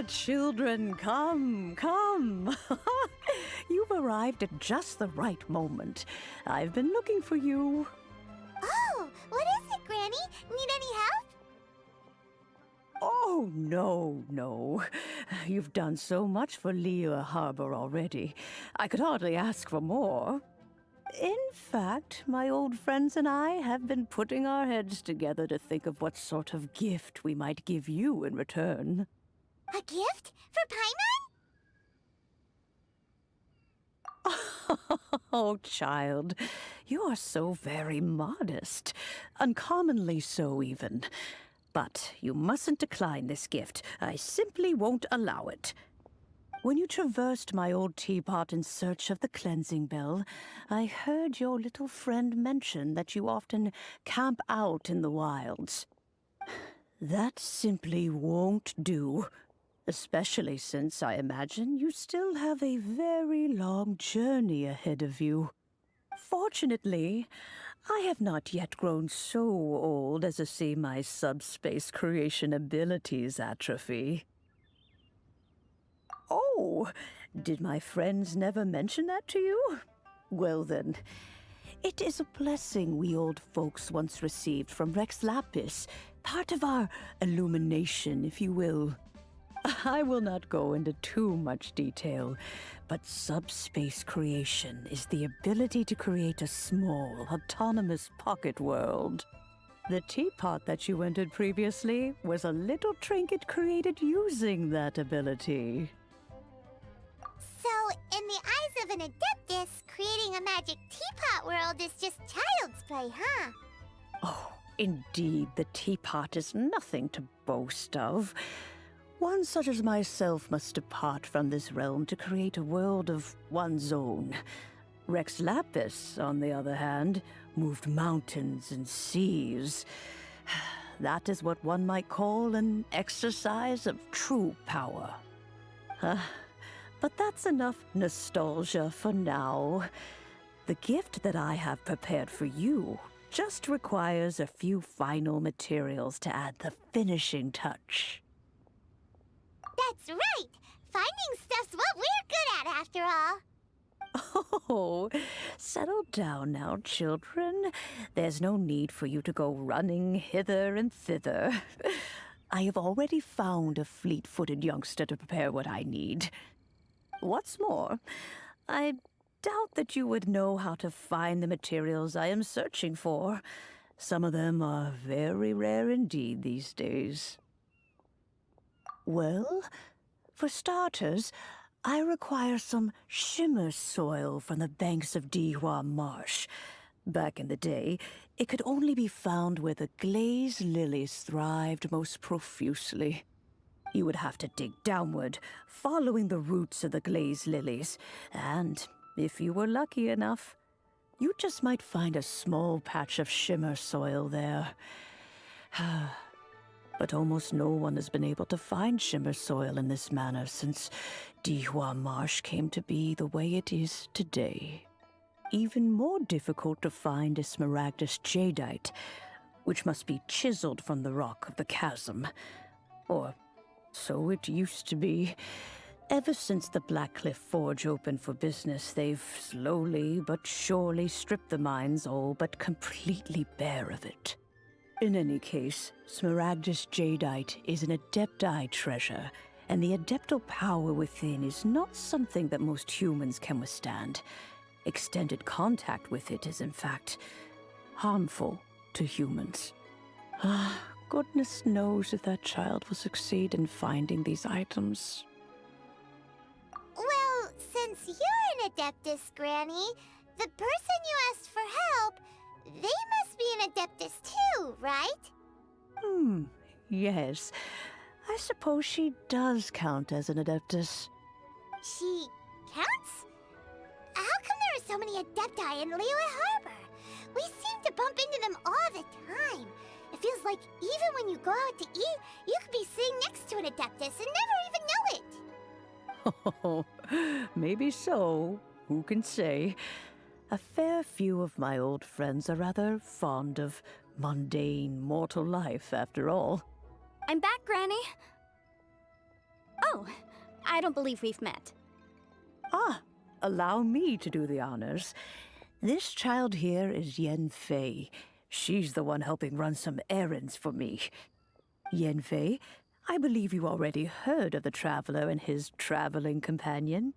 Children, come, come. You've arrived at just the right moment. I've been looking for you. Oh, what is it, Granny? Need any help? Oh, no. You've done so much for Lea Harbor already. I could hardly ask for more. In fact, my old friends and I have been putting our heads together to think of what sort of gift we might give you in return. A gift? For Paimon? Oh, child, you are so very modest. Uncommonly so, even. But you mustn't decline this gift. I simply won't allow it. When you traversed my old teapot in search of the cleansing bell, I heard your little friend mention that you often camp out in the wilds. That simply won't do, especially since I imagine you still have a very long journey ahead of you. Fortunately, I have not yet grown so old as to see my subspace creation abilities atrophy. Oh, did my friends never mention that to you? Well then, it is a blessing we old folks once received from Rex Lapis, part of our illumination, if you will. I will not go into too much detail, but subspace creation is the ability to create a small, autonomous pocket world. The teapot that you entered previously was a little trinket created using that ability. So, in the eyes of an Adeptus, creating a magic teapot world is just child's play, huh? Oh, indeed, the teapot is nothing to boast of. One such as myself must depart from this realm to create a world of one's own. Rex Lapis, on the other hand, moved mountains and seas. That is what one might call an exercise of true power. But that's enough nostalgia for now. The gift that I have prepared for you just requires a few final materials to add the finishing touch. That's right! Finding stuff's what we're good at, after all. Oh, settle down now, children. There's no need for you to go running hither and thither. I have already found a fleet-footed youngster to prepare what I need. What's more, I doubt that you would know how to find the materials I am searching for. Some of them are very rare indeed these days. Well, for starters, I require some shimmer soil from the banks of Dihua Marsh. Back in the day, it could only be found where the glazed lilies thrived most profusely. You would have to dig downward, following the roots of the glazed lilies, and if you were lucky enough, you just might find a small patch of shimmer soil there. But almost no one has been able to find shimmer soil in this manner since Dihua Marsh came to be the way it is today. Even more difficult to find is smaragdus jadeite, which must be chiseled from the rock of the chasm. Or so it used to be. Ever since the Blackcliff Forge opened for business, they've slowly but surely stripped the mines all but completely bare of it. In any case, smaragdus jadeite is an Adepti treasure, and the adeptal power within is not something that most humans can withstand. Extended contact with it is, in fact, harmful to humans. Goodness knows if that child will succeed in finding these items. Well, since you're an Adeptus, Granny, the person you asked for help, they must be an Adeptus too, right? Yes. I suppose she does count as an Adeptus. She counts? How come there are so many Adepti in Liyue Harbor? We seem to bump into them all the time. It feels like even when you go out to eat, you could be sitting next to an Adeptus and never even know it. Oh, maybe so. Who can say? A fair few of my old friends are rather fond of mundane mortal life, after all. I'm back, Granny. Oh, I don't believe we've met. Ah, allow me to do the honors. This child here is Yen Fei. She's the one helping run some errands for me. Yen Fei, I believe you already heard of the traveler and his traveling companion.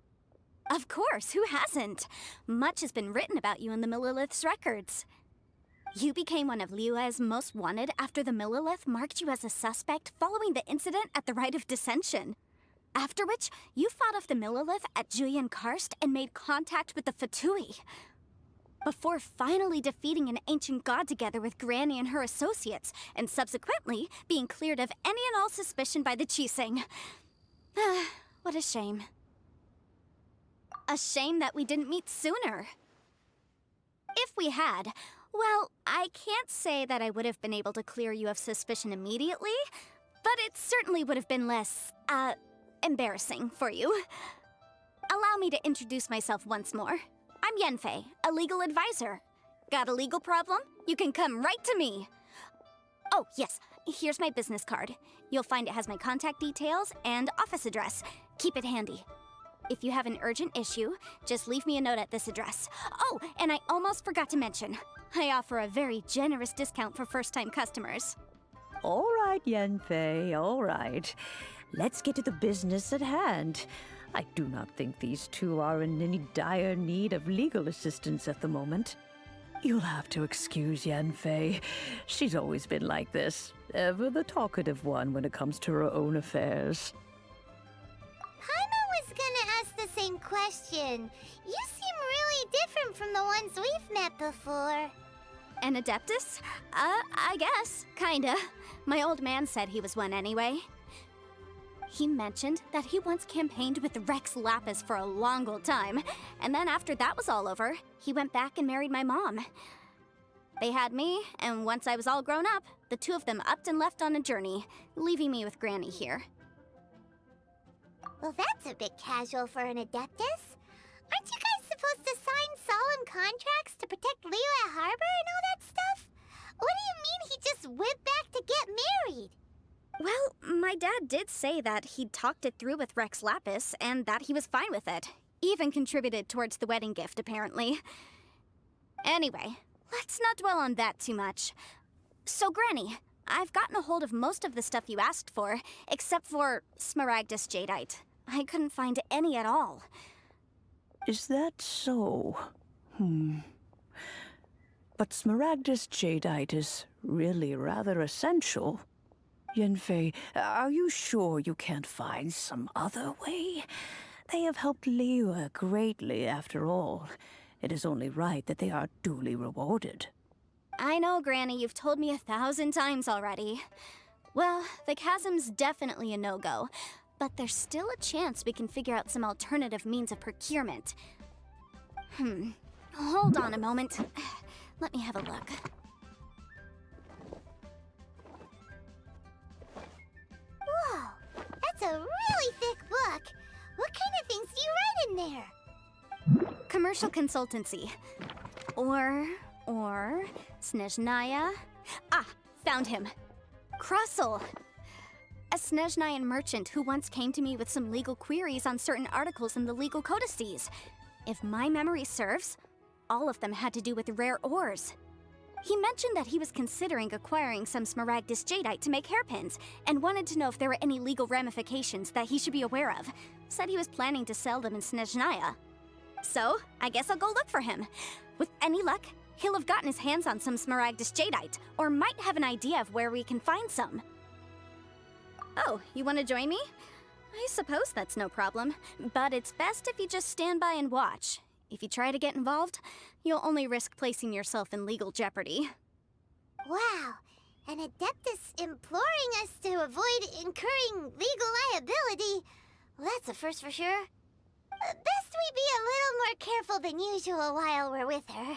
Of course, who hasn't? Much has been written about you in the Millilith's records. You became one of Liyue's most wanted after the Millilith marked you as a suspect following the incident at the Rite of Dissension. After which, you fought off the Millilith at Julian Karst and made contact with the Fatui. Before finally defeating an ancient god together with Granny and her associates, and subsequently being cleared of any and all suspicion by the Chiseng. What a shame. A shame that we didn't meet sooner. If we had, well, I can't say that I would have been able to clear you of suspicion immediately, but it certainly would have been less, embarrassing for you. Allow me to introduce myself once more. I'm Yenfei, a legal advisor. Got a legal problem? You can come right to me. Oh, yes, here's my business card. You'll find it has my contact details and office address. Keep it handy. If you have an urgent issue, just leave me a note at this address. Oh, and I almost forgot to mention, I offer a very generous discount for first-time customers. All right, Yenfei, all right. Let's get to the business at hand. I do not think these two are in any dire need of legal assistance at the moment. You'll have to excuse Yenfei. She's always been like this, ever the talkative one when it comes to her own affairs. Paimon was gonna ask the same question. You seem really different from the ones we've met before. An Adeptus? I guess, kinda. My old man said he was one anyway. He mentioned that he once campaigned with Rex Lapis for a long old time, and then after that was all over, he went back and married my mom. They had me, and once I was all grown up, the two of them upped and left on a journey, leaving me with Granny here. Well, that's a bit casual for an Adeptus. Aren't you guys supposed to sign solemn contracts to protect Liyue Harbor and all that stuff? What do you mean he just went back to get married? Well, my dad did say that he'd talked it through with Rex Lapis, and that he was fine with it. Even contributed towards the wedding gift, apparently. Anyway, let's not dwell on that too much. So, Granny, I've gotten a hold of most of the stuff you asked for, except for Smaragdus Jadeite. I couldn't find any at all. Is that so? But Smaragdus Jadeite is really rather essential. Yenfei, are you sure you can't find some other way? They have helped Liyue greatly, after all. It is only right that they are duly rewarded. I know, Granny, you've told me 1,000 times already. Well, the chasm's definitely a no-go, but there's still a chance we can figure out some alternative means of procurement. Hold on a moment. Let me have a look. Whoa, that's a really thick book. What kind of things do you write in there? Commercial consultancy. Or Snezhnaya. Ah, found him. Krusel. A Snezhnayan merchant who once came to me with some legal queries on certain articles in the legal codices. If my memory serves, all of them had to do with rare ores. He mentioned that he was considering acquiring some Smaragdus Jadeite to make hairpins, and wanted to know if there were any legal ramifications that he should be aware of. Said he was planning to sell them in Snezhnaya. So, I guess I'll go look for him. With any luck, he'll have gotten his hands on some Smaragdus Jadeite, or might have an idea of where we can find some. Oh, you want to join me? I suppose that's no problem, but it's best if you just stand by and watch. If you try to get involved, you'll only risk placing yourself in legal jeopardy. Wow, an Adeptus imploring us to avoid incurring legal liability. Well, that's a first for sure. Best we be a little more careful than usual while we're with her.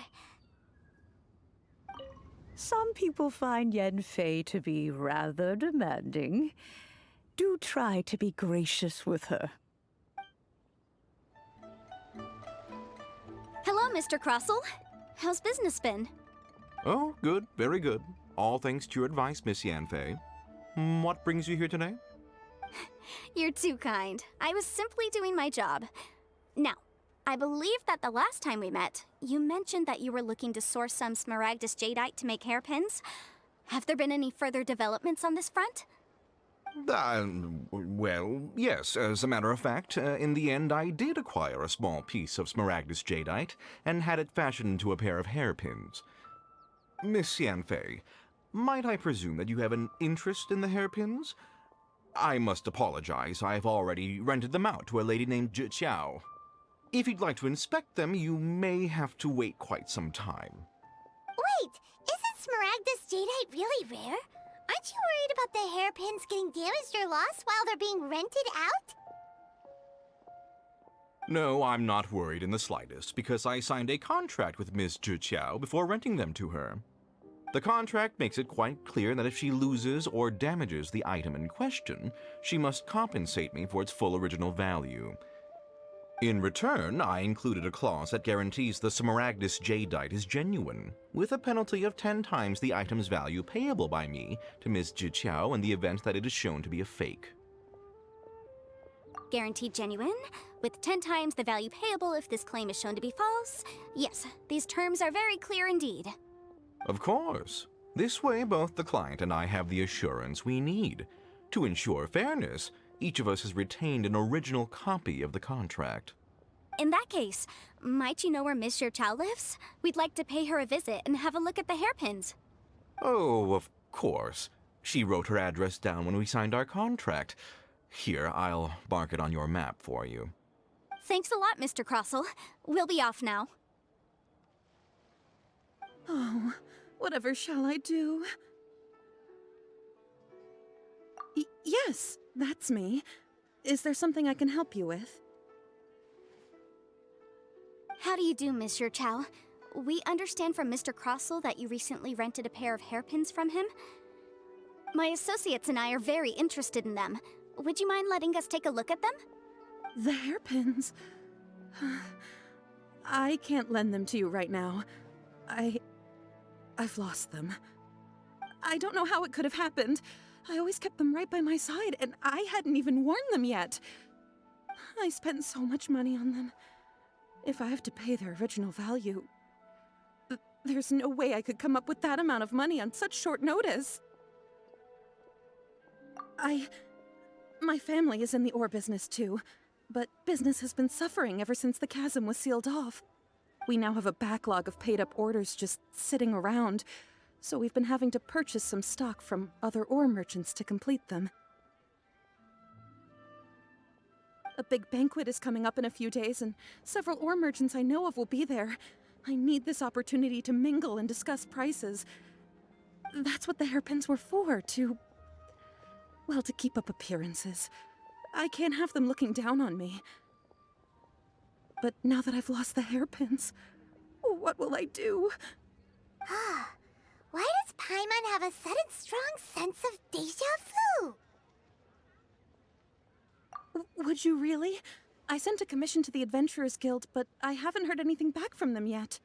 Some people find Yenfei to be rather demanding. Do try to be gracious with her. Hello, Mr. Krusel. How's business been? Oh, good, very good. All thanks to your advice, Miss Yanfei. What brings you here today? You're too kind. I was simply doing my job. Now, I believe that the last time we met, you mentioned that you were looking to source some smaragdus jadeite to make hairpins. Have there been any further developments on this front? Well, yes. As a matter of fact, in the end, I did acquire a small piece of smaragdus jadeite and had it fashioned into a pair of hairpins. Miss Yanfei, might I presume that you have an interest in the hairpins? I must apologize. I've already rented them out to a lady named Chiao. If you'd like to inspect them, you may have to wait quite some time. Wait, isn't smaragdus jadeite really rare? Aren't you worried about the hairpins getting damaged or lost while they're being rented out? No, I'm not worried in the slightest, because I signed a contract with Ms. Chiao before renting them to her. The contract makes it quite clear that if she loses or damages the item in question, she must compensate me for its full original value. In return, I included a clause that guarantees the smaragdus jadeite is genuine, with a penalty of 10 times the item's value payable by me to Ms. Chiao in the event that it is shown to be a fake. Guaranteed genuine, with 10 times the value payable if this claim is shown to be false. Yes, these terms are very clear indeed. Of course. This way, both the client and I have the assurance we need. To ensure fairness, each of us has retained an original copy of the contract. In that case, might you know where Miss Chiao lives? We'd like to pay her a visit and have a look at the hairpins. Oh, of course. She wrote her address down when we signed our contract. Here, I'll mark it on your map for you. Thanks a lot, Mr. Crossell. We'll be off now. Oh, whatever shall I do? Yes, that's me. Is there something I can help you with? How do you do, Miss Chiao? We understand from Mr. Crossell that you recently rented a pair of hairpins from him. My associates and I are very interested in them. Would you mind letting us take a look at them? The hairpins? I can't lend them to you right now. I've lost them. I don't know how it could have happened. I always kept them right by my side, and I hadn't even worn them yet. I spent so much money on them. If I have to pay their original value, there's no way I could come up with that amount of money on such short notice. My family is in the ore business too, but business has been suffering ever since the chasm was sealed off. We now have a backlog of paid-up orders just sitting around, so we've been having to purchase some stock from other ore merchants to complete them. A big banquet is coming up in a few days, and several ore merchants I know of will be there. I need this opportunity to mingle and discuss prices. That's what the hairpins were for, to keep up appearances. I can't have them looking down on me. But now that I've lost the hairpins, what will I do? Why does Paimon have a sudden strong sense of déjà vu? Would you really? I sent a commission to the Adventurers Guild, but I haven't heard anything back from them yet.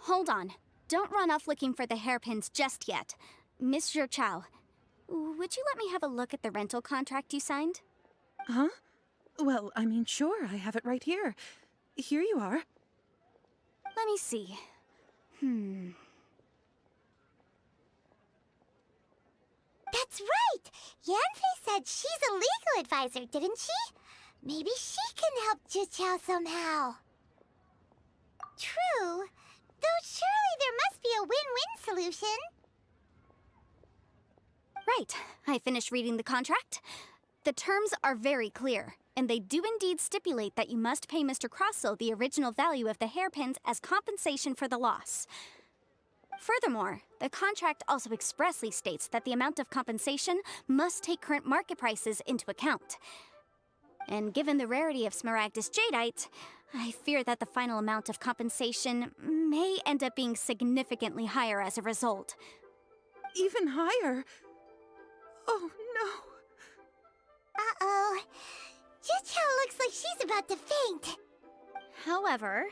Hold on. Don't run off looking for the hairpins just yet. Miss Chiao, would you let me have a look at the rental contract you signed? Huh? Well, I mean, sure, I have it right here. Here you are. Let me see. That's right! Yanfei said she's a legal advisor, didn't she? Maybe she can help Chiao somehow. True. Though surely there must be a win-win solution. Right. I finished reading the contract. The terms are very clear, and they do indeed stipulate that you must pay Mr. Crossell the original value of the hairpins as compensation for the loss. Furthermore, the contract also expressly states that the amount of compensation must take current market prices into account. And given the rarity of smaragdus jadeite, I fear that the final amount of compensation may end up being significantly higher as a result. Even higher? Oh, no. Uh-oh. Chiao looks like she's about to faint. However,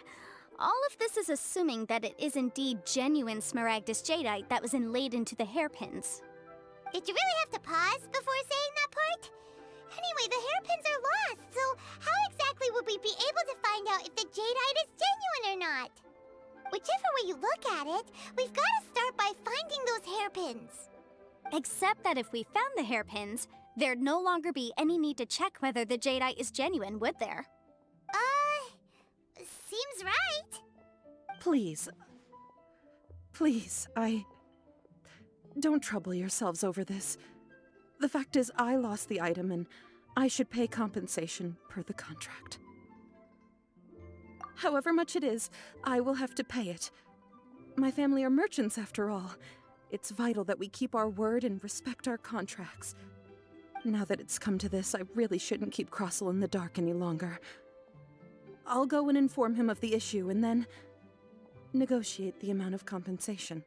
all of this is assuming that it is indeed genuine smaragdus jadeite that was inlaid into the hairpins. Did you really have to pause before saying that part? at it, we've got to start by finding those hairpins. Except that if we found the hairpins, there'd no longer be any need to check whether the jadeite is genuine, would there? Seems right. Please, don't trouble yourselves over this. The fact is, I lost the item and I should pay compensation per the contract. However much it is, I will have to pay it. My family are merchants after all. It's vital that we keep our word and respect our contracts. Now that it's come to this, I really shouldn't keep Crossel in the dark any longer. I'll go and inform him of the issue and then negotiate the amount of compensation.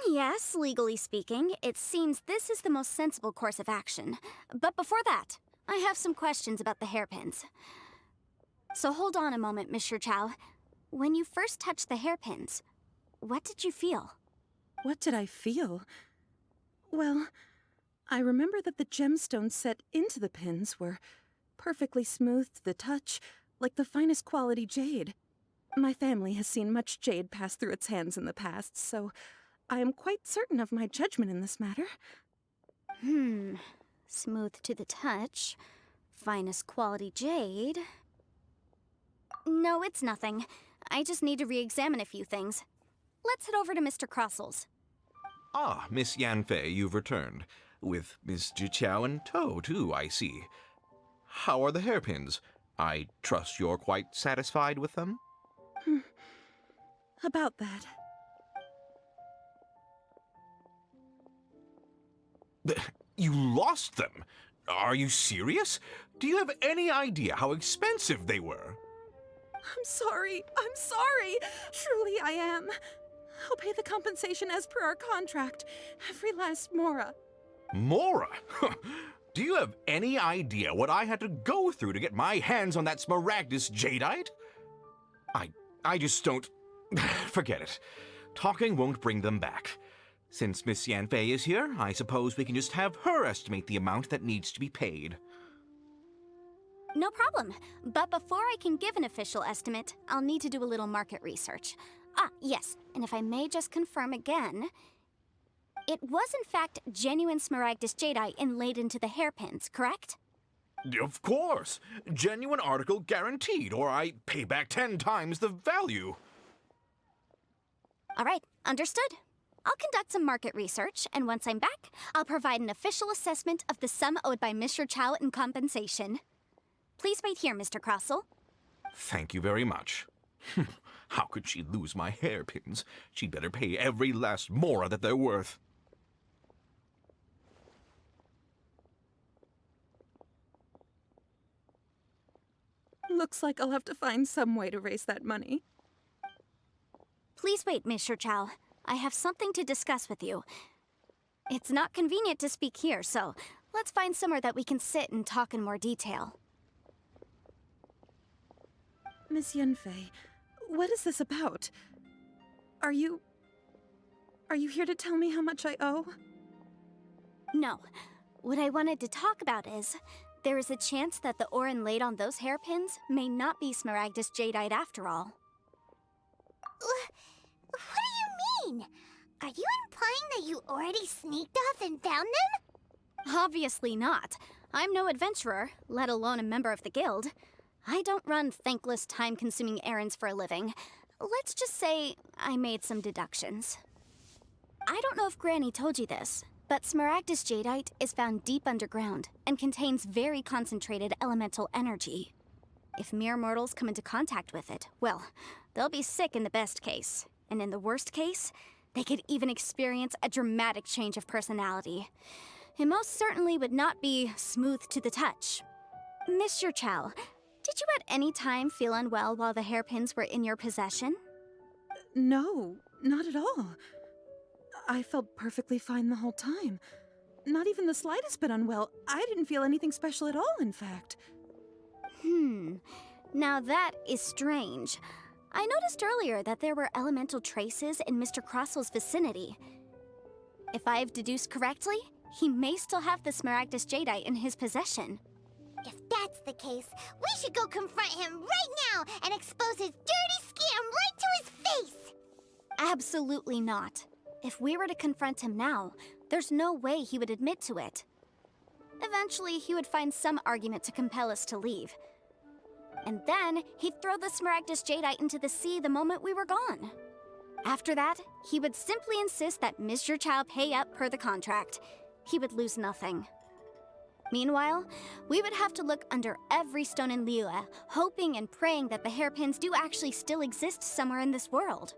Yes, legally speaking, it seems this is the most sensible course of action. But before that, I have some questions about the hairpins. So hold on a moment, Mr. Chow. When you first touched the hairpins, what did you feel? What did I feel? Well, I remember that the gemstones set into the pins were perfectly smooth to the touch, like the finest quality jade. My family has seen much jade pass through its hands in the past, so I am quite certain of my judgment in this matter. Smooth to the touch, finest quality jade. No, it's nothing. I just need to re-examine a few things. Let's head over to Mr. Crossel's. Ah, Miss Yanfei, you've returned. With Miss Jiqiao in tow, too, I see. How are the hairpins? I trust you're quite satisfied with them? About that. You lost them? Are you serious? Do you have any idea how expensive they were? I'm sorry. Truly I am. I'll pay the compensation as per our contract. Every last mora. Mora? Do you have any idea what I had to go through to get my hands on that smaragdus jadeite? I just don't... Forget it. Talking won't bring them back. Since Miss Yanfei is here, I suppose we can just have her estimate the amount that needs to be paid. No problem. But before I can give an official estimate, I'll need to do a little market research. Ah, yes, and if I may just confirm again, it was in fact genuine smaragdus jadeite inlaid into the hairpins, correct? Of course! Genuine article guaranteed, or I pay back 10 times the value. All right, understood. I'll conduct some market research, and once I'm back, I'll provide an official assessment of the sum owed by Mr. Chow in compensation. Please wait here, Mr. Crossel. Thank you very much. How could she lose my hairpins? She'd better pay every last mora that they're worth. Looks like I'll have to find some way to raise that money. Please wait, Mr. Chow. I have something to discuss with you. It's not convenient to speak here, so let's find somewhere that we can sit and talk in more detail. Miss Yanfei, what is this about? Are you here to tell me how much I owe? No. What I wanted to talk about is, there is a chance that the ore inlaid on those hairpins may not be smaragdus jadeite after all. What do you mean? Are you implying that you already sneaked off and found them? Obviously not. I'm no adventurer, let alone a member of the guild. I don't run thankless, time-consuming errands for a living. Let's just say I made some deductions. I don't know if Granny told you this, but smaragdus jadeite is found deep underground and contains very concentrated elemental energy. If mere mortals come into contact with it, well, they'll be sick in the best case. And in the worst case, they could even experience a dramatic change of personality. It most certainly would not be smooth to the touch. Mr. Chow, did you at any time feel unwell while the hairpins were in your possession? No, not at all. I felt perfectly fine the whole time. Not even the slightest bit unwell. I didn't feel anything special at all, in fact. Now that is strange. I noticed earlier that there were elemental traces in Mr. Crossel's vicinity. If I've deduced correctly, he may still have the smaragdus jadeite in his possession. If that's the case, we should go confront him right now and expose his dirty scam right to his face! Absolutely not. If we were to confront him now, there's no way he would admit to it. Eventually, he would find some argument to compel us to leave. And then, he'd throw the Smaragdus Jadeite into the sea the moment we were gone. After that, he would simply insist that Mr. Chow pay up per the contract. He would lose nothing. Meanwhile, we would have to look under every stone in Liyue, hoping and praying that the hairpins do actually still exist somewhere in this world.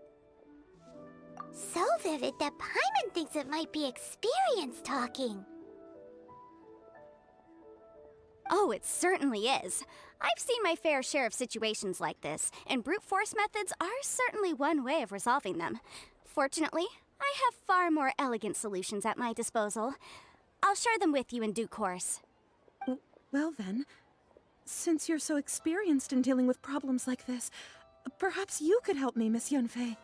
So vivid that Paimon thinks it might be experience talking. Oh, it certainly is. I've seen my fair share of situations like this, and brute force methods are certainly one way of resolving them. Fortunately, I have far more elegant solutions at my disposal. I'll share them with you in due course. Well then, since you're so experienced in dealing with problems like this, perhaps you could help me, Miss Yunfei.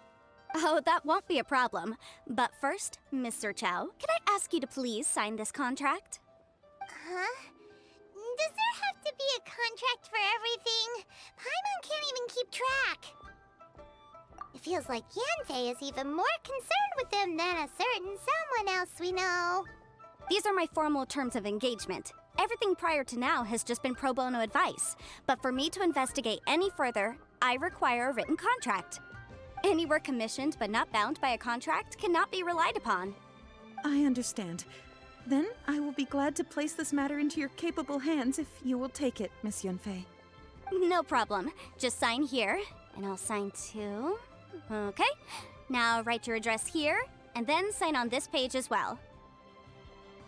Oh, that won't be a problem. But first, Mr. Chow, can I ask you to please sign this contract? Huh? Does there have to be a contract for everything? Paimon can't even keep track. It feels like Yanfei is even more concerned with them than a certain someone else we know. These are my formal terms of engagement. Everything prior to now has just been pro bono advice. But for me to investigate any further, I require a written contract. Any work commissioned but not bound by a contract cannot be relied upon. I understand. Then I will be glad to place this matter into your capable hands if you will take it, Miss Yunfei. No problem. Just sign here, and I'll sign too. Okay. Now write your address here, and then sign on this page as well.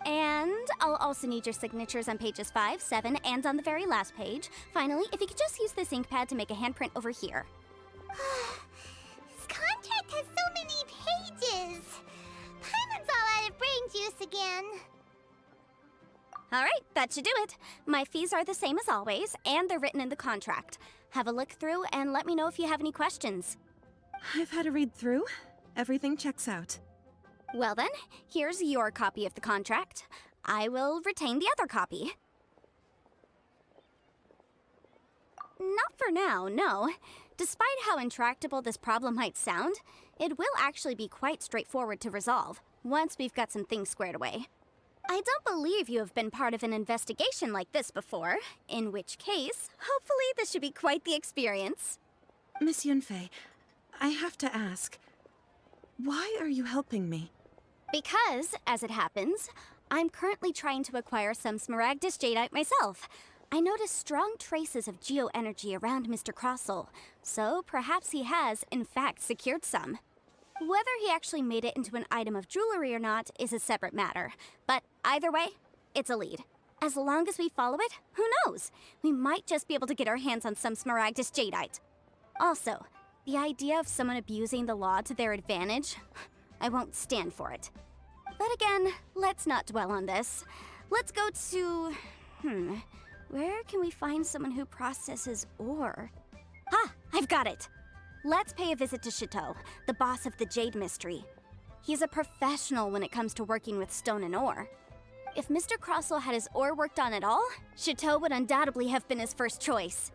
And I'll also need your signatures on pages 5, 7, and on the very last page. Finally, if you could just use this ink pad to make a handprint over here. This contract has so many pages. Paimon's all out of brain juice again. All right, that should do it. My fees are the same as always, and they're written in the contract. Have a look through and let me know if you have any questions. I've had a read through. Everything checks out. Well then, here's your copy of the contract. I will retain the other copy. Not for now, no. Despite how intractable this problem might sound, it will actually be quite straightforward to resolve, once we've got some things squared away. I don't believe you have been part of an investigation like this before, in which case, hopefully this should be quite the experience. Miss Yunfei, I have to ask, why are you helping me? Because, as it happens, I'm currently trying to acquire some Smaragdus Jadeite myself. I noticed strong traces of geo-energy around Mr. Crossel, so perhaps he has, in fact, secured some. Whether he actually made it into an item of jewelry or not is a separate matter, but either way, it's a lead. As long as we follow it, who knows? We might just be able to get our hands on some Smaragdus Jadeite. Also, the idea of someone abusing the law to their advantage, I won't stand for it. But again, let's not dwell on this. Let's go to... where can we find someone who processes ore? Ah, I've got it! Let's pay a visit to Chateau, the boss of the Jade Mystery. He's a professional when it comes to working with stone and ore. If Mr. Crossel had his ore worked on at all, Chateau would undoubtedly have been his first choice.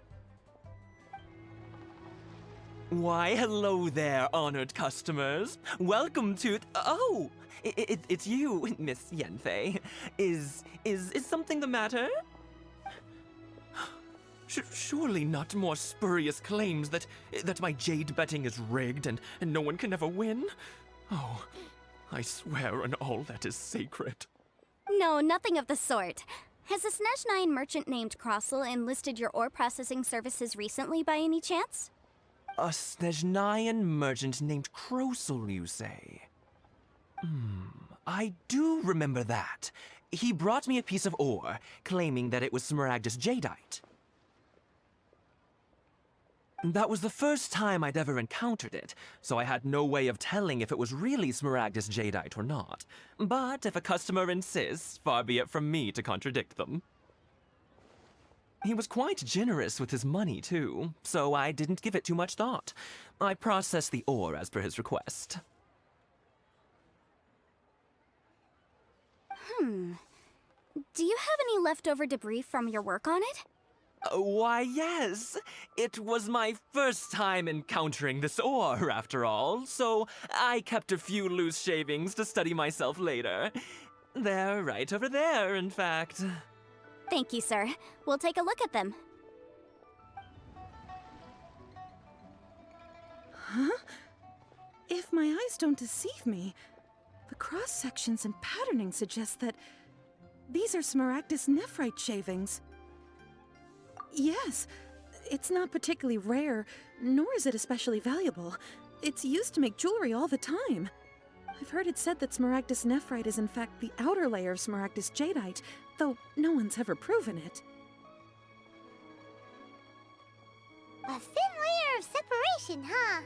Why, hello there, honored customers. Welcome to... Oh! It's you, Miss Yanfei. Is something the matter? Surely not more spurious claims that my jade betting is rigged and no one can ever win? Oh, I swear on all that is sacred. No, nothing of the sort. Has a Snezhnine merchant named Crossel enlisted your ore processing services recently by any chance? A Snezhnine merchant named Crossel, you say? I do remember that. He brought me a piece of ore, claiming that it was Smaragdus Jadeite. That was the first time I'd ever encountered it, so I had no way of telling if it was really Smaragdus Jadeite or not. But if a customer insists, far be it from me to contradict them. He was quite generous with his money, too, so I didn't give it too much thought. I processed the ore as per his request. Do you have any leftover debris from your work on it? Why, yes. It was my first time encountering this ore, after all, so I kept a few loose shavings to study myself later. They're right over there, in fact. Thank you, sir. We'll take a look at them. Huh? If my eyes don't deceive me, the cross-sections and patterning suggest that these are Smaragdus nephrite shavings. Yes, it's not particularly rare, nor is it especially valuable. It's used to make jewelry all the time. I've heard it said that Smaragdus nephrite is in fact the outer layer of Smaragdus jadeite, though no one's ever proven it. A thin layer of separation, huh?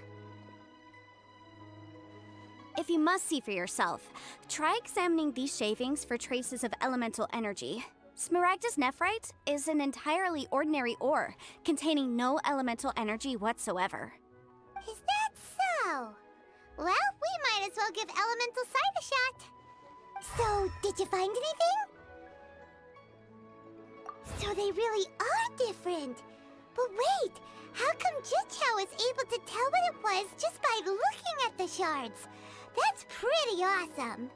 If you must see for yourself, try examining these shavings for traces of elemental energy. Smaragdus nephrite is an entirely ordinary ore, containing no elemental energy whatsoever. Is that so? Well, we might as well give elemental sight a shot. So, did you find anything? So they really are different. But wait, how come Jichao was able to tell what it was just by looking at the shards? That's pretty awesome.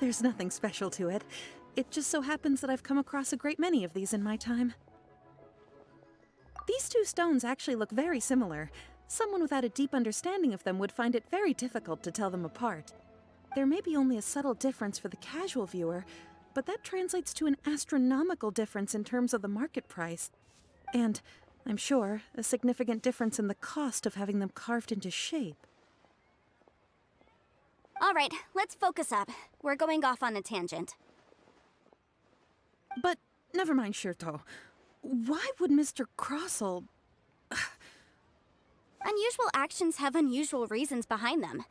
There's nothing special to it. It just so happens that I've come across a great many of these in my time. These two stones actually look very similar. Someone without a deep understanding of them would find it very difficult to tell them apart. There may be only a subtle difference for the casual viewer, but that translates to an astronomical difference in terms of the market price. And, I'm sure, a significant difference in the cost of having them carved into shape. All right, let's focus up. We're going off on a tangent. But never mind, Shirto. Why would Mr. Crossell... Unusual actions have unusual reasons behind them.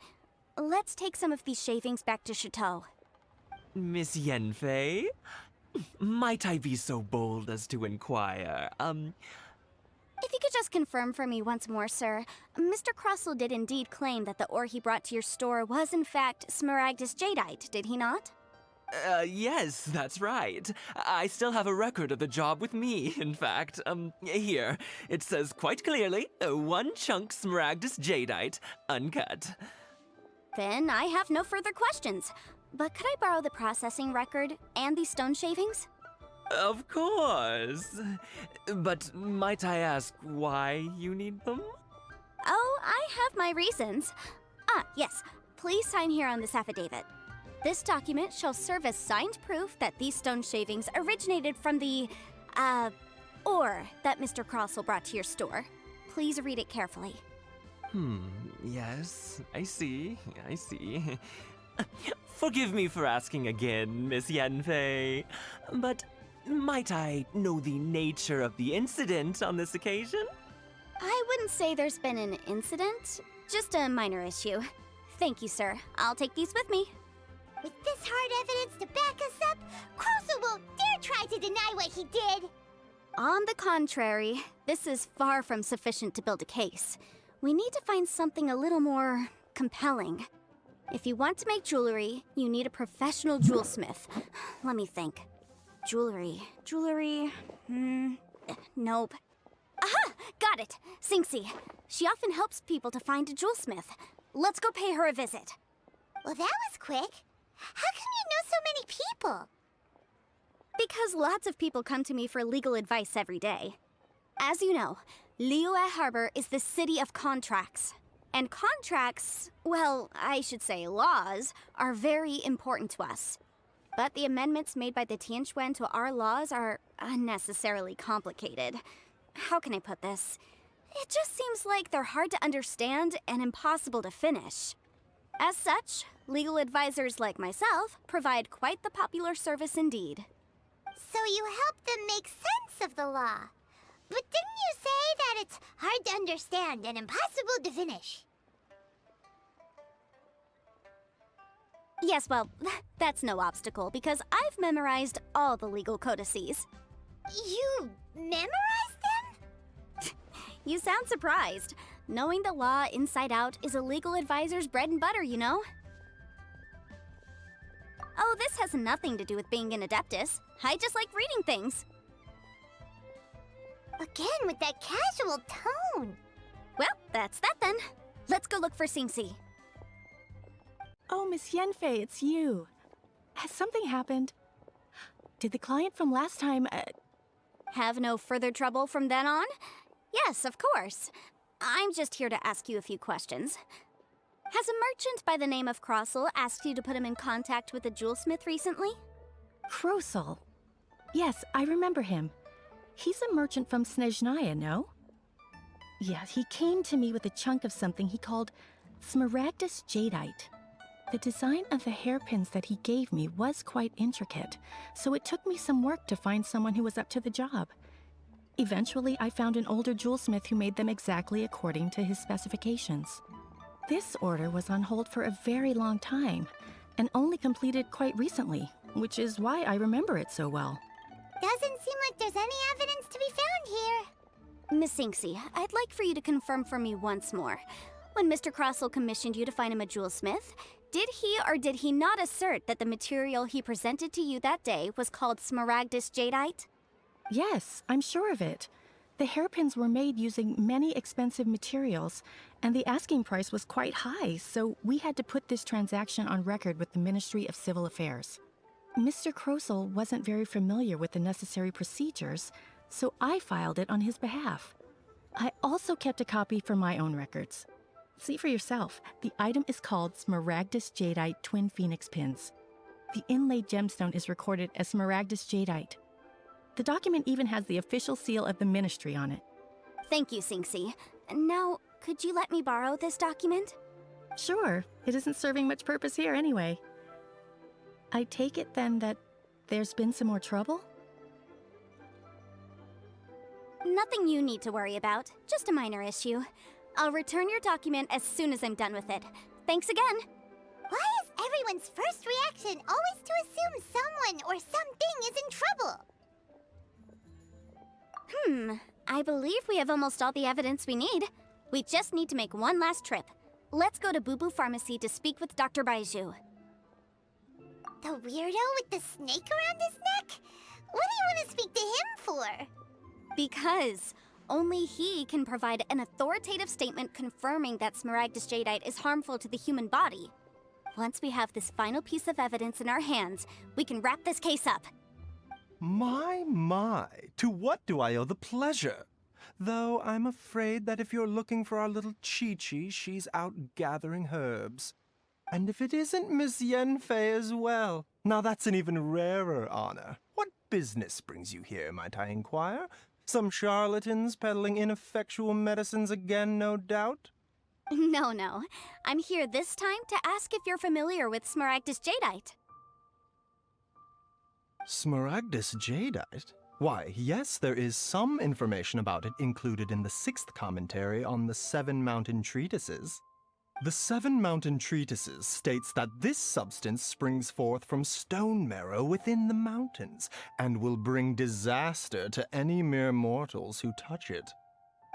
Let's take some of these shavings back to Chateau. Miss Yanfei? Might I be so bold as to inquire, If you could just confirm for me once more, sir, Mr. Crossell did indeed claim that the ore he brought to your store was in fact Smaragdus jadeite, did he not? Yes, that's right. I still have a record of the job with me, in fact. Here. It says quite clearly, 1 chunk Smaragdus jadeite, uncut. Then I have no further questions. But could I borrow the processing record and these stone shavings? Of course. But might I ask why you need them? Oh, I have my reasons. Ah, yes. Please sign here on this affidavit. This document shall serve as signed proof that these stone shavings originated from the, ore that Mr. Crossell brought to your store. Please read it carefully. Yes, I see. Forgive me for asking again, Miss Yanfei, but might I know the nature of the incident on this occasion? I wouldn't say there's been an incident, just a minor issue. Thank you, sir. I'll take these with me. With this hard evidence to back us up, Crossell won't dare try to deny what he did. On the contrary, this is far from sufficient to build a case. We need to find something a little more compelling. If you want to make jewelry, you need a professional jewelsmith. Let me think. Jewelry. Nope. Aha! Got it! Singxi. She often helps people to find a jewelsmith. Let's go pay her a visit. Well, that was quick. How come you know so many people? Because lots of people come to me for legal advice every day. As you know, Liyue Harbor is the city of contracts. And contracts, well, I should say laws, are very important to us. But the amendments made by the Tianquan to our laws are unnecessarily complicated. How can I put this? It just seems like they're hard to understand and impossible to finish. As such, legal advisors like myself provide quite the popular service indeed. So you help them make sense of the law. But didn't you say that it's hard to understand and impossible to finish? Yes, well, that's no obstacle because I've memorized all the legal codices. You memorized them? You sound surprised. Knowing the law inside out is a legal advisor's bread and butter, you know? Oh, this has nothing to do with being an adeptus. I just like reading things. Again with that casual tone. Well, that's that then. Let's go look for Singsi. Oh, Miss Yenfei, it's you. Has something happened? Did the client from last time, Have no further trouble from then on? Yes, of course. I'm just here to ask you a few questions. Has a merchant by the name of Crossel asked you to put him in contact with a jewelsmith recently? Krosel? Yes, I remember him. He's a merchant from Snezhnaya, no? Yeah, he came to me with a chunk of something he called smaragdus jadeite. The design of the hairpins that he gave me was quite intricate, so it took me some work to find someone who was up to the job. Eventually, I found an older jewelsmith who made them exactly according to his specifications. This order was on hold for a very long time, and only completed quite recently, which is why I remember it so well. Doesn't seem like there's any evidence to be found here. Miss Singsi, I'd like for you to confirm for me once more. When Mr. Crossel commissioned you to find him a jewelsmith, did he or did he not assert that the material he presented to you that day was called smaragdus jadeite? Yes, I'm sure of it. The hairpins were made using many expensive materials, and the asking price was quite high, so we had to put this transaction on record with the Ministry of Civil Affairs. Mr. Krosel wasn't very familiar with the necessary procedures, so I filed it on his behalf. I also kept a copy for my own records. See for yourself, the item is called Smaragdus Jadeite Twin Phoenix Pins. The inlaid gemstone is recorded as Smaragdus Jadeite. The document even has the official seal of the ministry on it. Thank you, Singsi. Now, could you let me borrow this document? Sure, it isn't serving much purpose here anyway. I take it then that there's been some more trouble? Nothing you need to worry about, just a minor issue. I'll return your document as soon as I'm done with it. Thanks again. Why is everyone's first reaction always to assume someone or something is in trouble? I believe we have almost all the evidence we need. We just need to make one last trip. Let's go to Boo Boo Pharmacy to speak with Dr. Baiju. The weirdo with the snake around his neck? What do you want to speak to him for? Because only he can provide an authoritative statement confirming that smaragdus jadeite is harmful to the human body. Once we have this final piece of evidence in our hands, we can wrap this case up. My, to what do I owe the pleasure? Though I'm afraid that if you're looking for our little Chi-Chi, she's out gathering herbs. And if it isn't Miss Yenfei as well, now that's an even rarer honor. What business brings you here, might I inquire? Some charlatans peddling ineffectual medicines again, no doubt? No. I'm here this time to ask if you're familiar with smaragdus jadeite. Smaragdus jadeite? Why, yes, there is some information about it included in the 6th commentary on the 7 Mountain Treatises. The 7 Mountain Treatises states that this substance springs forth from stone marrow within the mountains, and will bring disaster to any mere mortals who touch it.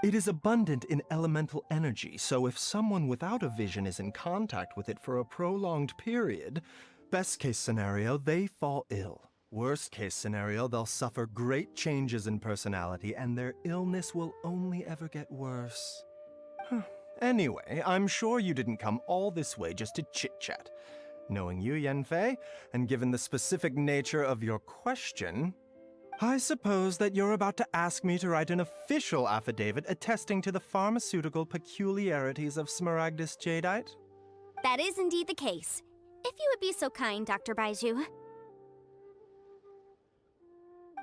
It is abundant in elemental energy, so if someone without a vision is in contact with it for a prolonged period, best case scenario, they fall ill. Worst case scenario, they'll suffer great changes in personality, and their illness will only ever get worse. Anyway, I'm sure you didn't come all this way just to chit-chat. Knowing you, Yenfei, and given the specific nature of your question, I suppose that you're about to ask me to write an official affidavit attesting to the pharmaceutical peculiarities of smaragdus jadeite? That is indeed the case. If you would be so kind, Dr. Baiju.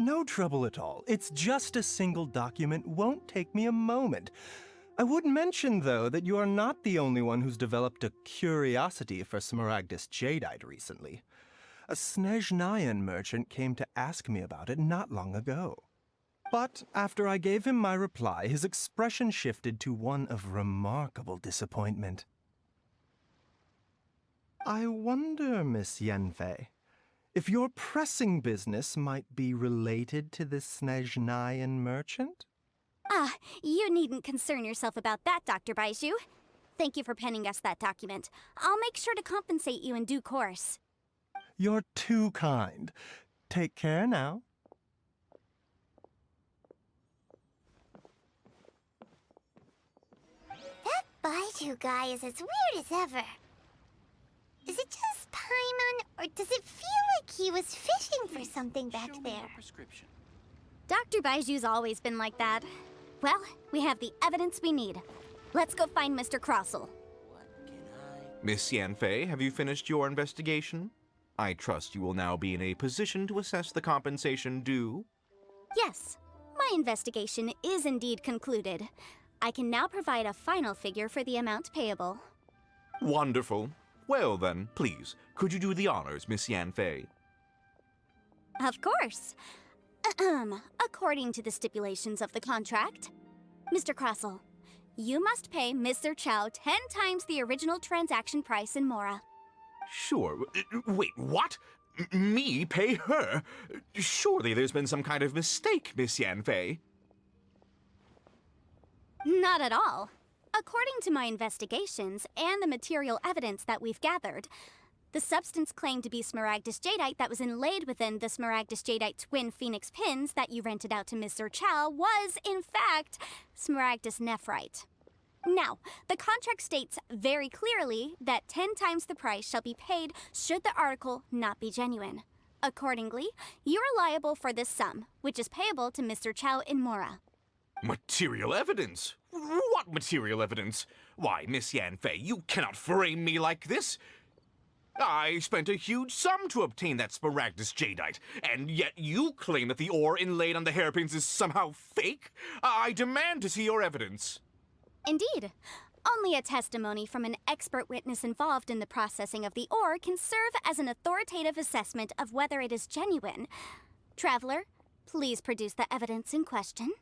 No trouble at all. It's just a single document. Won't take me a moment. I would mention, though, that you are not the only one who's developed a curiosity for smaragdus jadeite recently. A Snezhnayan merchant came to ask me about it not long ago. But after I gave him my reply, his expression shifted to one of remarkable disappointment. I wonder, Miss Yenfei, if your pressing business might be related to this Snezhnayan merchant? Ah, you needn't concern yourself about that, Dr. Baiju. Thank you for penning us that document. I'll make sure to compensate you in due course. You're too kind. Take care now. Baiju guy is as weird as ever. Is it just Paimon, or does it feel like he was fishing for something back there? Dr. Baiju's always been like that. Well, we have the evidence we need. Let's go find Mr. Crossell. Miss Yanfei, have you finished your investigation? I trust you will now be in a position to assess the compensation due. Yes, my investigation is indeed concluded. I can now provide a final figure for the amount payable. Wonderful. Well then, please, could you do the honors, Miss Yanfei? Of course. According to the stipulations of the contract, Mr. Crossell, you must pay Mr. Chow 10 times the original transaction price in Mora. Sure. Wait, what? Me pay her? Surely there's been some kind of mistake, Miss Yanfei. Not at all. According to my investigations and the material evidence that we've gathered, the substance claimed to be smaragdus jadeite that was inlaid within the smaragdus jadeite twin phoenix pins that you rented out to Mr. Chow was, in fact, smaragdus nephrite. Now, the contract states very clearly that 10 times the price shall be paid should the article not be genuine. Accordingly, you are liable for this sum, which is payable to Mr. Chow in Mora. Material evidence? What material evidence? Why, Miss Yanfei, you cannot frame me like this. I spent a huge sum to obtain that smaragdus jadeite, and yet you claim that the ore inlaid on the hairpins is somehow fake? I demand to see your evidence. Indeed. Only a testimony from an expert witness involved in the processing of the ore can serve as an authoritative assessment of whether it is genuine. Traveler, please produce the evidence in question.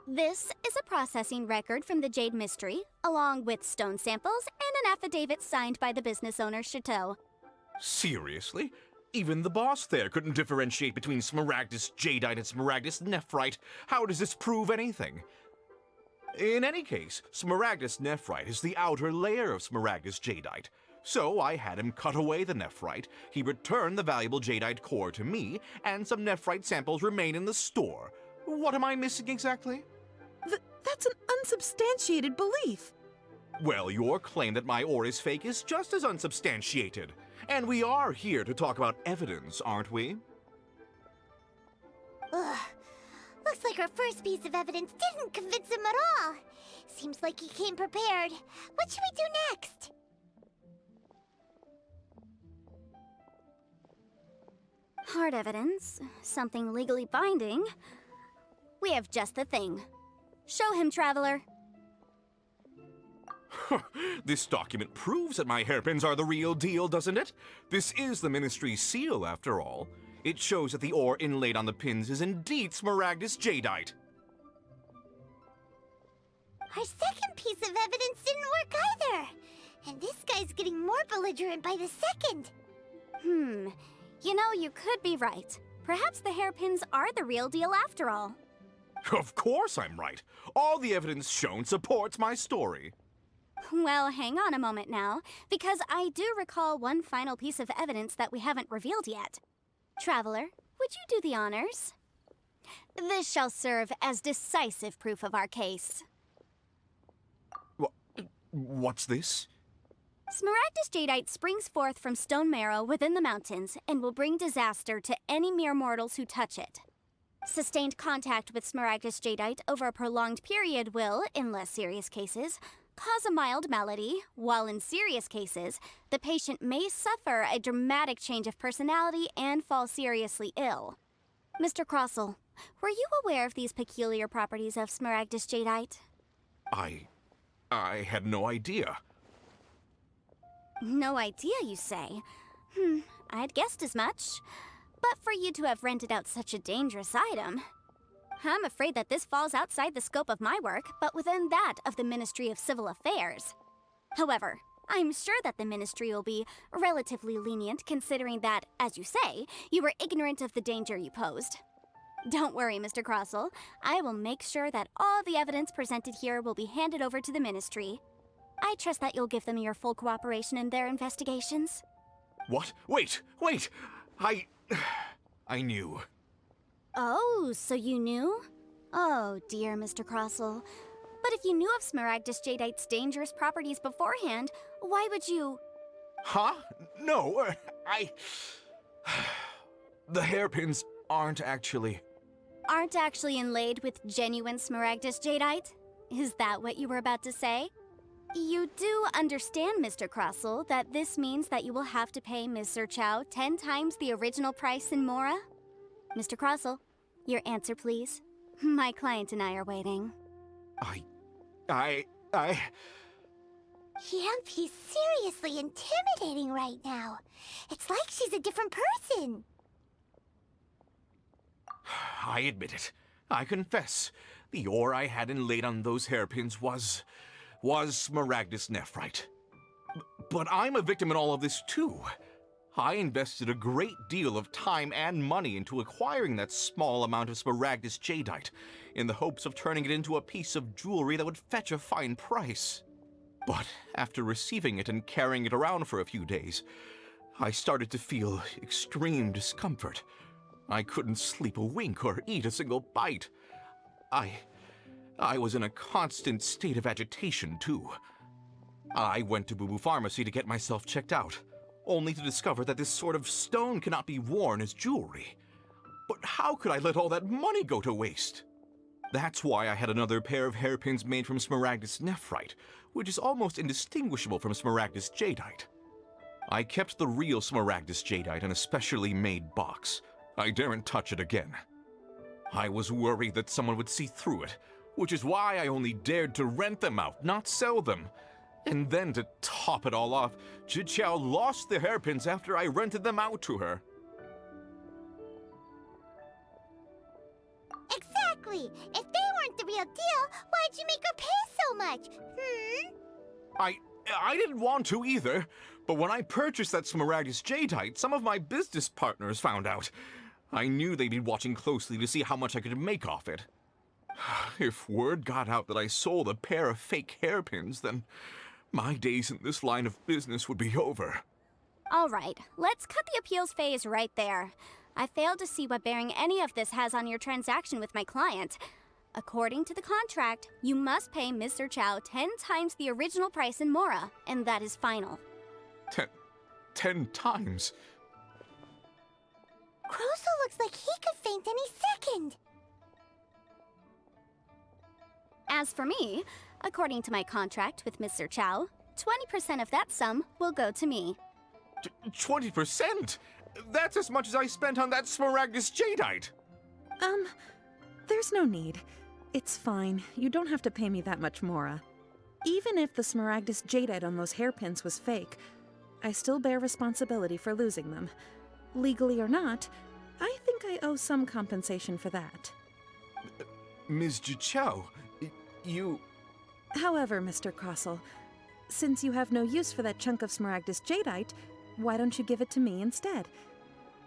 This is a processing record from the Jade Mystery, along with stone samples and an affidavit signed by the business owner, Chateau. Seriously? Even the boss there couldn't differentiate between smaragdus jadeite and smaragdus nephrite. How does this prove anything? In any case, smaragdus nephrite is the outer layer of smaragdus jadeite. So I had him cut away the nephrite, he returned the valuable jadeite core to me, and some nephrite samples remain in the store. What am I missing exactly? That's an unsubstantiated belief. Well, your claim that my ore is fake is just as unsubstantiated. And we are here to talk about evidence, aren't we? Ugh. Looks like our first piece of evidence didn't convince him at all. Seems like he came prepared. What should we do next? Hard evidence, something legally binding. We have just the thing. Show him, Traveler. This document proves that my hairpins are the real deal, doesn't it? This is the Ministry's seal, after all. It shows that the ore inlaid on the pins is indeed smaragdus jadeite. Our second piece of evidence didn't work either. And this guy's getting more belligerent by the second. You know, you could be right. Perhaps the hairpins are the real deal after all. Of course I'm right. All the evidence shown supports my story. Well, hang on a moment now, because I do recall one final piece of evidence that we haven't revealed yet. Traveler, would you do the honors? This shall serve as decisive proof of our case. What's this? Smaragdus jadeite springs forth from stone marrow within the mountains and will bring disaster to any mere mortals who touch it. Sustained contact with smaragdus jadeite over a prolonged period will, in less serious cases, cause a mild malady, while in serious cases, the patient may suffer a dramatic change of personality and fall seriously ill. Mr. Crossell, were you aware of these peculiar properties of smaragdus jadeite? I had no idea. No idea, you say? I'd guessed as much. But for you to have rented out such a dangerous item, I'm afraid that this falls outside the scope of my work, but within that of the Ministry of Civil Affairs. However, I'm sure that the Ministry will be relatively lenient considering that, as you say, you were ignorant of the danger you posed. Don't worry, Mr. Crossell. I will make sure that all the evidence presented here will be handed over to the Ministry. I trust that you'll give them your full cooperation in their investigations. What? Wait! I knew. Oh, so you knew? Oh, dear Mr. Crossell. But if you knew of Smaragdus Jadeite's dangerous properties beforehand, why would you... Huh? No, The hairpins aren't actually... Aren't actually inlaid with genuine Smaragdus Jadeite? Is that what you were about to say? You do understand, Mr. Crossell, that this means that you will have to pay Ms. Zerchow 10 times the original price in Mora? Mr. Crossell, your answer, please. My client and I are waiting. Yanfei's seriously intimidating right now. It's like she's a different person. I admit it. I confess. The ore I had inlaid on those hairpins was Smaragdus nephrite. But I'm a victim in all of this too. I invested a great deal of time and money into acquiring that small amount of Smaragdus jadeite, in the hopes of turning it into a piece of jewelry that would fetch a fine price. But after receiving it and carrying it around for a few days, I started to feel extreme discomfort. I couldn't sleep a wink or eat a single bite. I was in a constant state of agitation, too. I went to Boo Boo Pharmacy to get myself checked out, only to discover that this sort of stone cannot be worn as jewelry. But how could I let all that money go to waste? That's why I had another pair of hairpins made from Smaragdus nephrite, which is almost indistinguishable from Smaragdus jadeite. I kept the real Smaragdus jadeite in a specially made box. I daren't touch it again. I was worried that someone would see through it, which is why I only dared to rent them out, not sell them. And then to top it all off, Zhiqiao lost the hairpins after I rented them out to her. Exactly! If they weren't the real deal, why'd you make her pay so much? I didn't want to either, but when I purchased that Smaragdus jadeite, some of my business partners found out. I knew they'd be watching closely to see how much I could make off it. If word got out that I sold a pair of fake hairpins, then my days in this line of business would be over. All right, let's cut the appeals phase right there. I failed to see what bearing any of this has on your transaction with my client. According to the contract, you must pay Ms. Zerchow 10 times the original price in Mora, and that is final. 10 times? Crossell looks like he could faint any second. As for me, according to my contract with Ms. Zerchow, 20% of that sum will go to me. 20%? That's as much as I spent on that Smaragdus jadeite! There's no need. It's fine. You don't have to pay me that much, Mora. Even if the Smaragdus jadeite on those hairpins was fake, I still bear responsibility for losing them. Legally or not, I think I owe some compensation for that. Ms. Zhiqiao, you... However, Mr. Crossell, since you have no use for that chunk of Smaragdus jadeite, why don't you give it to me instead?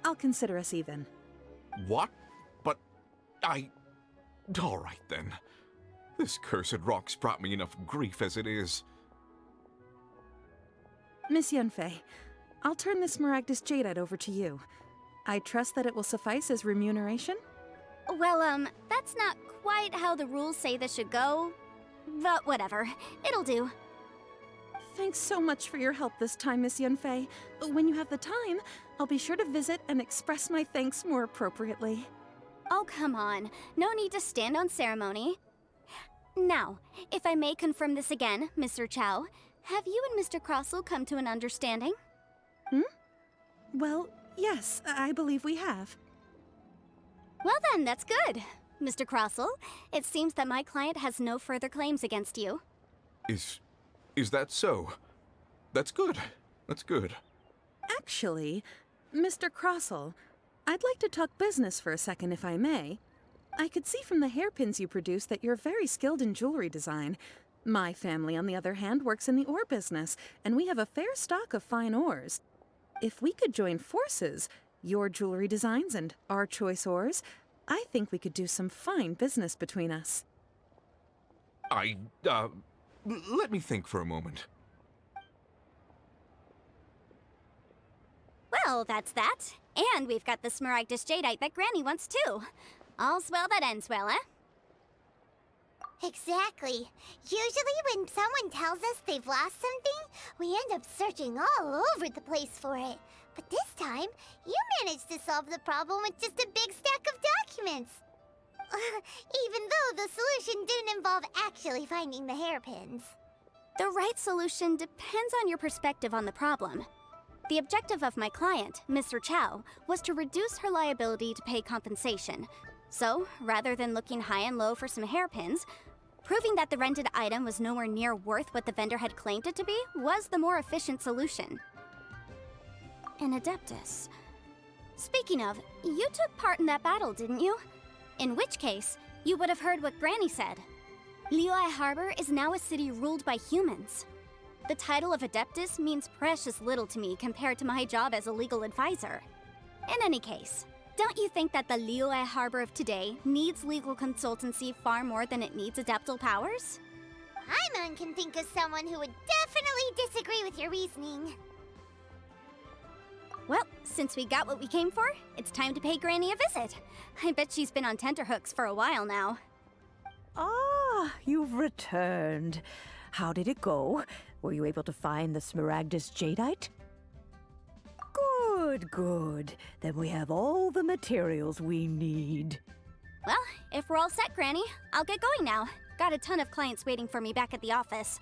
I'll consider us even. What? But all right then. This cursed rock's brought me enough grief as it is. Miss Yanfei, I'll turn the Smaragdus jadeite over to you. I trust that it will suffice as remuneration? Well, that's not quite how the rules say this should go. But whatever, it'll do. Thanks so much for your help this time, Miss Yanfei. When you have the time, I'll be sure to visit and express my thanks more appropriately. Oh, come on. No need to stand on ceremony. Now, if I may confirm this again, Miss Zerchow, have you and Mr. Crossell come to an understanding? Well, yes, I believe we have. Well then, that's good. Mr. Crossell, it seems that my client has no further claims against you. Is that so? That's good. That's good. Actually, Mr. Crossell, I'd like to talk business for a second, if I may. I could see from the hairpins you produce that you're very skilled in jewelry design. My family, on the other hand, works in the ore business, and we have a fair stock of fine ores. If we could join forces, your jewelry designs and our choice ores, I think we could do some fine business between us. Let me think for a moment. Well, that's that. And we've got the Smaragdus jadeite that Granny wants too. All's well that ends well, eh? Exactly. Usually when someone tells us they've lost something, we end up searching all over the place for it. But this time, you managed to solve the problem with just a big stack of documents. Even though the solution didn't involve actually finding the hairpins. The right solution depends on your perspective on the problem. The objective of my client, Mr. Chow, was to reduce her liability to pay compensation. So, rather than looking high and low for some hairpins, proving that the rented item was nowhere near worth what the vendor had claimed it to be was the more efficient solution. An Adeptus. Speaking of, you took part in that battle, didn't you? In which case, you would have heard what Granny said. Liyue Harbor is now a city ruled by humans. The title of Adeptus means precious little to me compared to my job as a legal advisor. In any case, don't you think that the Liyue Harbor of today needs legal consultancy far more than it needs adeptal powers? Paimon can think of someone who would definitely disagree with your reasoning. Well, since we got what we came for, it's time to pay Granny a visit. I bet she's been on tenterhooks for a while now. Ah, you've returned. How did it go? Were you able to find the Smaragdus jadeite? Good, good. Then we have all the materials we need. Well, if we're all set, Granny, I'll get going now. Got a ton of clients waiting for me back at the office.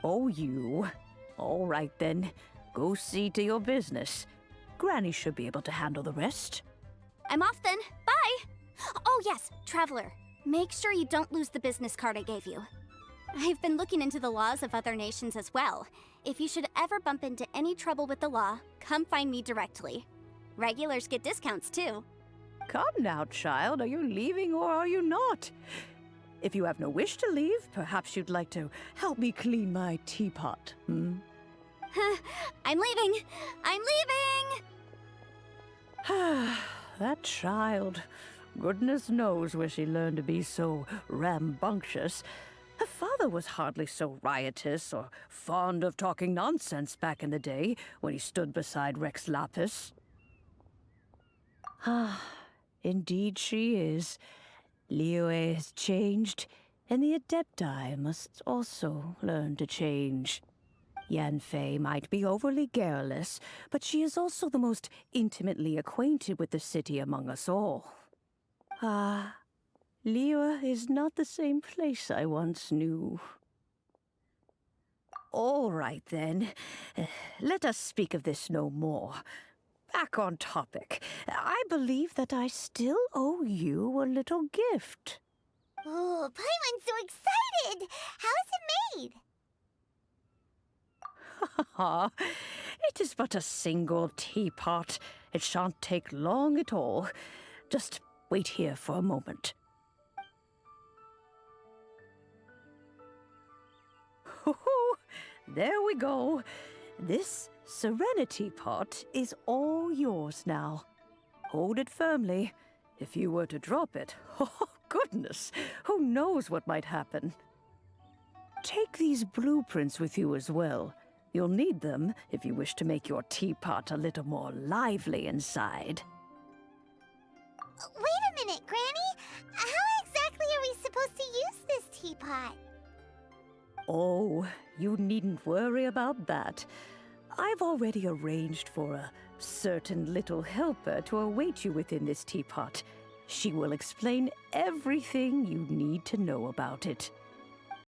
Oh, you. All right, then. Go see to your business. Granny should be able to handle the rest. I'm off then. Bye! Oh yes, Traveler. Make sure you don't lose the business card I gave you. I've been looking into the laws of other nations as well. If you should ever bump into any trouble with the law, come find me directly. Regulars get discounts too. Come now, child. Are you leaving or are you not? If you have no wish to leave, perhaps you'd like to help me clean my teapot, hmm? I'm leaving! I'm leaving! That child. Goodness knows where she learned to be so rambunctious. Her father was hardly so riotous or fond of talking nonsense back in the day when he stood beside Rex Lapis. Ah, indeed she is. Liyue has changed, and the Adepti must also learn to change. Yanfei might be overly garrulous, but she is also the most intimately acquainted with the city among us all. Ah, Liyue is not the same place I once knew. All right, then. Let us speak of this no more. Back on topic. I believe that I still owe you a little gift. Oh, Paimon's so excited! How is it made? It is but a single teapot. It shan't take long at all. Just wait here for a moment. There we go. This Serenity pot is all yours now. Hold it firmly. If you were to drop it, oh goodness, who knows what might happen. Take these blueprints with you as well. You'll need them if you wish to make your teapot a little more lively inside. Wait a minute, Granny! How exactly are we supposed to use this teapot? Oh, you needn't worry about that. I've already arranged for a certain little helper to await you within this teapot. She will explain everything you need to know about it.